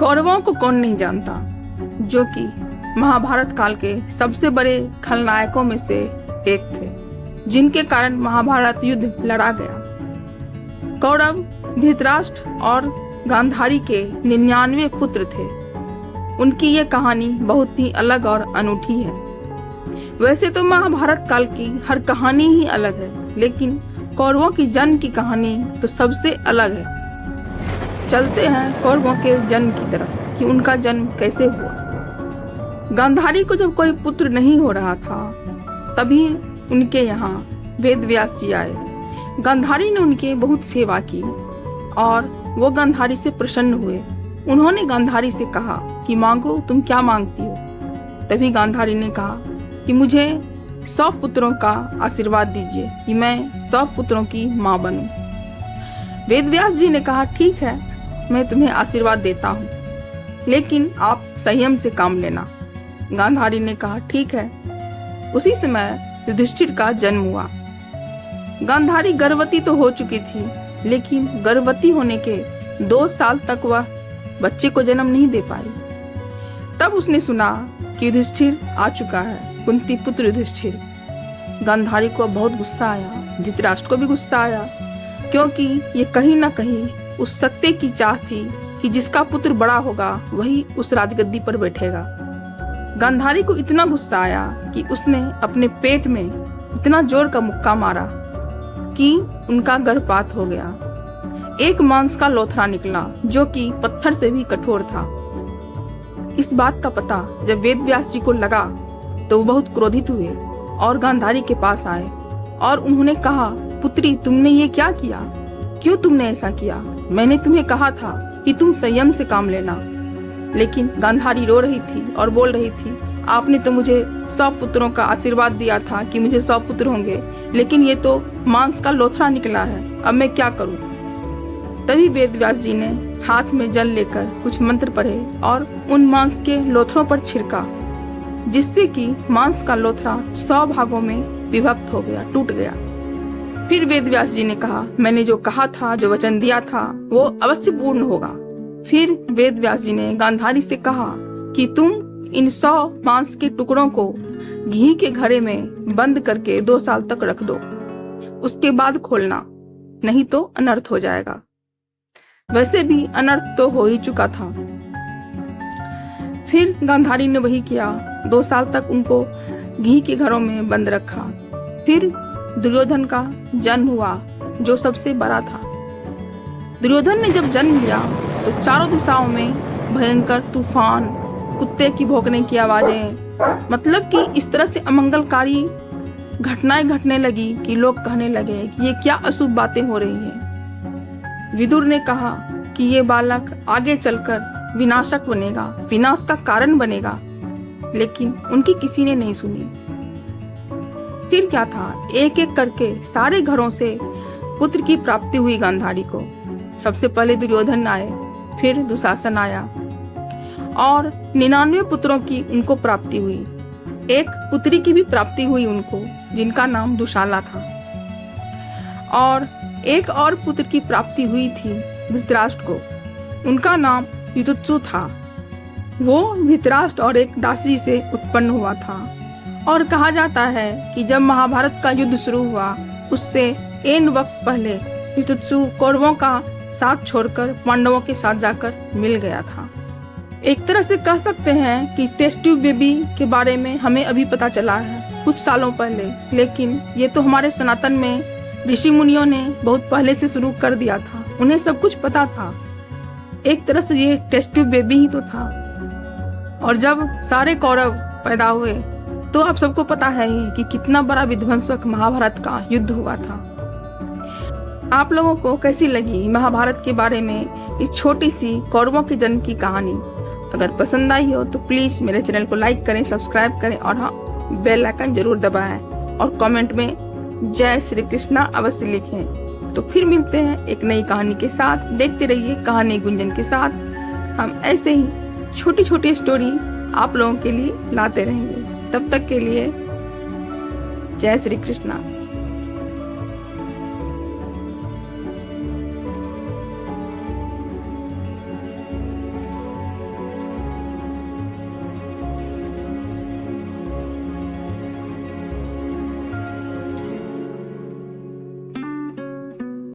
कौरवों को कौन नहीं जानता, जो कि महाभारत काल के सबसे बड़े खलनायकों में से एक थे, जिनके कारण महाभारत युद्ध लड़ा गया। कौरव धृतराष्ट्र और गांधारी के 99 पुत्र थे। उनकी ये कहानी बहुत ही अलग और अनूठी है। वैसे तो महाभारत काल की हर कहानी ही अलग है, लेकिन कौरवों की जन्म की कहानी तो सबसे अलग है। चलते हैं कौरवों के जन्म की तरफ कि उनका जन्म कैसे हुआ। गांधारी को जब कोई पुत्र नहीं हो रहा था, तभी उनके यहाँ वेद व्यास जी आए। गांधारी ने उनके बहुत सेवा की और वो गांधारी से प्रसन्न हुए। उन्होंने गांधारी से कहा कि मांगो, तुम क्या मांगती हो। तभी गांधारी ने कहा कि मुझे 100 पुत्रों का आशीर्वाद दीजिए कि मैं 100 पुत्रों की माँ बनूं। वेद व्यास जी ने कहा, ठीक है, मैं तुम्हें आशीर्वाद देता हूँ, लेकिन आप संयम से काम लेना। गांधारी ने कहा, ठीक है। उसी समय युधिष्ठिर का जन्म हुआ। गांधारी गर्भवती तो हो चुकी थी, लेकिन गर्भवती होने के 2 साल तक वह बच्चे को जन्म नहीं दे पाई। तब उसने सुना कि युधिष्ठिर आ चुका है, कुंती पुत्र युधिष्ठिर। गांधारी को बहुत गुस्सा आया, धृतराष्ट्र को भी गुस्सा आया, क्योंकि ये कहीं ना कहीं उस सत्य की चाह थी कि जिसका पुत्र बड़ा होगा वही उस राजगद्दी पर बैठेगा। गांधारी को इतना गुस्सा आया कि उसने अपने पेट में इतना जोर का मुक्का मारा कि उनका गर्भपात हो गया। एक मांस का लोथड़ा निकला, जो कि पत्थर से भी कठोर था। इस बात का पता जब वेद व्यास जी को लगा तो वो बहुत क्रोधित हुए और गांधारी के पास आए और उन्होंने कहा, पुत्री, तुमने ये क्या किया? क्यों तुमने ऐसा किया? मैंने तुम्हें कहा था कि तुम संयम से काम लेना। लेकिन गांधारी रो रही थी और बोल रही थी, आपने तो मुझे 100 पुत्रों का आशीर्वाद दिया था कि मुझे 100 पुत्र होंगे, लेकिन ये तो मांस का लोथड़ा निकला है, अब मैं क्या करूं? तभी वेद व्यास जी ने हाथ में जल लेकर कुछ मंत्र पढ़े और उन मांस के लोथड़ों पर छिड़का, जिससे कि मांस का लोथड़ा 100 भागों में विभक्त हो गया, टूट गया। फिर वेद व्यास जी ने कहा, मैंने जो कहा था, जो वचन दिया था, वो अवश्य पूर्ण होगा। फिर वेद व्यास जी ने गांधारी से कहा कि तुम इन 100 मांस के टुकड़ों को घी के घड़े में बंद करके 2 साल तक रख दो, उसके बाद खोलना, नहीं तो अनर्थ हो जाएगा। वैसे भी अनर्थ तो हो ही चुका था। फिर गांधारी ने वही किया, 2 साल तक उनको घी के घरों में बंद रखा। फिर दुर्योधन का जन्म हुआ, जो सबसे बड़ा था। दुर्योधन ने जब जन्म लिया तो चारों दिशाओं में भयंकर तूफान, कुत्ते की भौंकने की आवाजें, मतलब कि इस तरह से अमंगलकारी घटनाएं घटने लगी कि लोग कहने लगे कि ये क्या अशुभ बातें हो रही हैं। विदुर ने कहा कि ये बालक आगे चलकर विनाशक बनेगा, विनाश का कारण बनेगा, लेकिन उनकी किसी ने नहीं सुनी। फिर क्या था, एक एक करके सारे घरों से पुत्र की प्राप्ति हुई गांधारी को। सबसे पहले दुर्योधन आए, फिर दुशासन आया और 99 पुत्रों की उनको प्राप्ति हुई। एक पुत्री की भी प्राप्ति हुई उनको, जिनका नाम दुशाला था। और एक और पुत्र की प्राप्ति हुई थी धृतराष्ट्र को, उनका नाम युधिष्ठिर था। वो धृतराष्ट्र और एक दासी से उत्पन्न हुआ था। और कहा जाता है कि जब महाभारत का युद्ध शुरू हुआ, उससे एन वक्त पहले युधिष्ठिर कौरवों का साथ छोड़कर पांडवों के साथ जाकर मिल गया था। एक तरह से कह सकते हैं कि टेस्ट ट्यूब बेबी के बारे में हमें अभी पता चला है, कुछ सालों पहले, लेकिन ये तो हमारे सनातन में ऋषि मुनियों ने बहुत पहले से शुरू कर दिया था। उन्हें सब कुछ पता था। एक तरह से ये टेस्ट ट्यूब बेबी ही तो था। और जब सारे कौरव पैदा हुए तो आप सबको पता है ही कि कितना बड़ा विध्वंसक महाभारत का युद्ध हुआ था। आप लोगों को कैसी लगी महाभारत के बारे में इस छोटी सी कौरवों के जन्म की कहानी? अगर पसंद आई हो तो प्लीज मेरे चैनल को लाइक करें, सब्सक्राइब करें और हाँ, बेल आइकन जरूर दबाएं और कमेंट में जय श्री कृष्णा अवश्य लिखें। तो फिर मिलते हैं एक नई कहानी के साथ। देखते रहिए कहानी गुंजन के साथ। हम ऐसे ही छोटी छोटी स्टोरी आप लोगों के लिए लाते रहेंगे। तब तक के लिए जय श्री कृष्णा।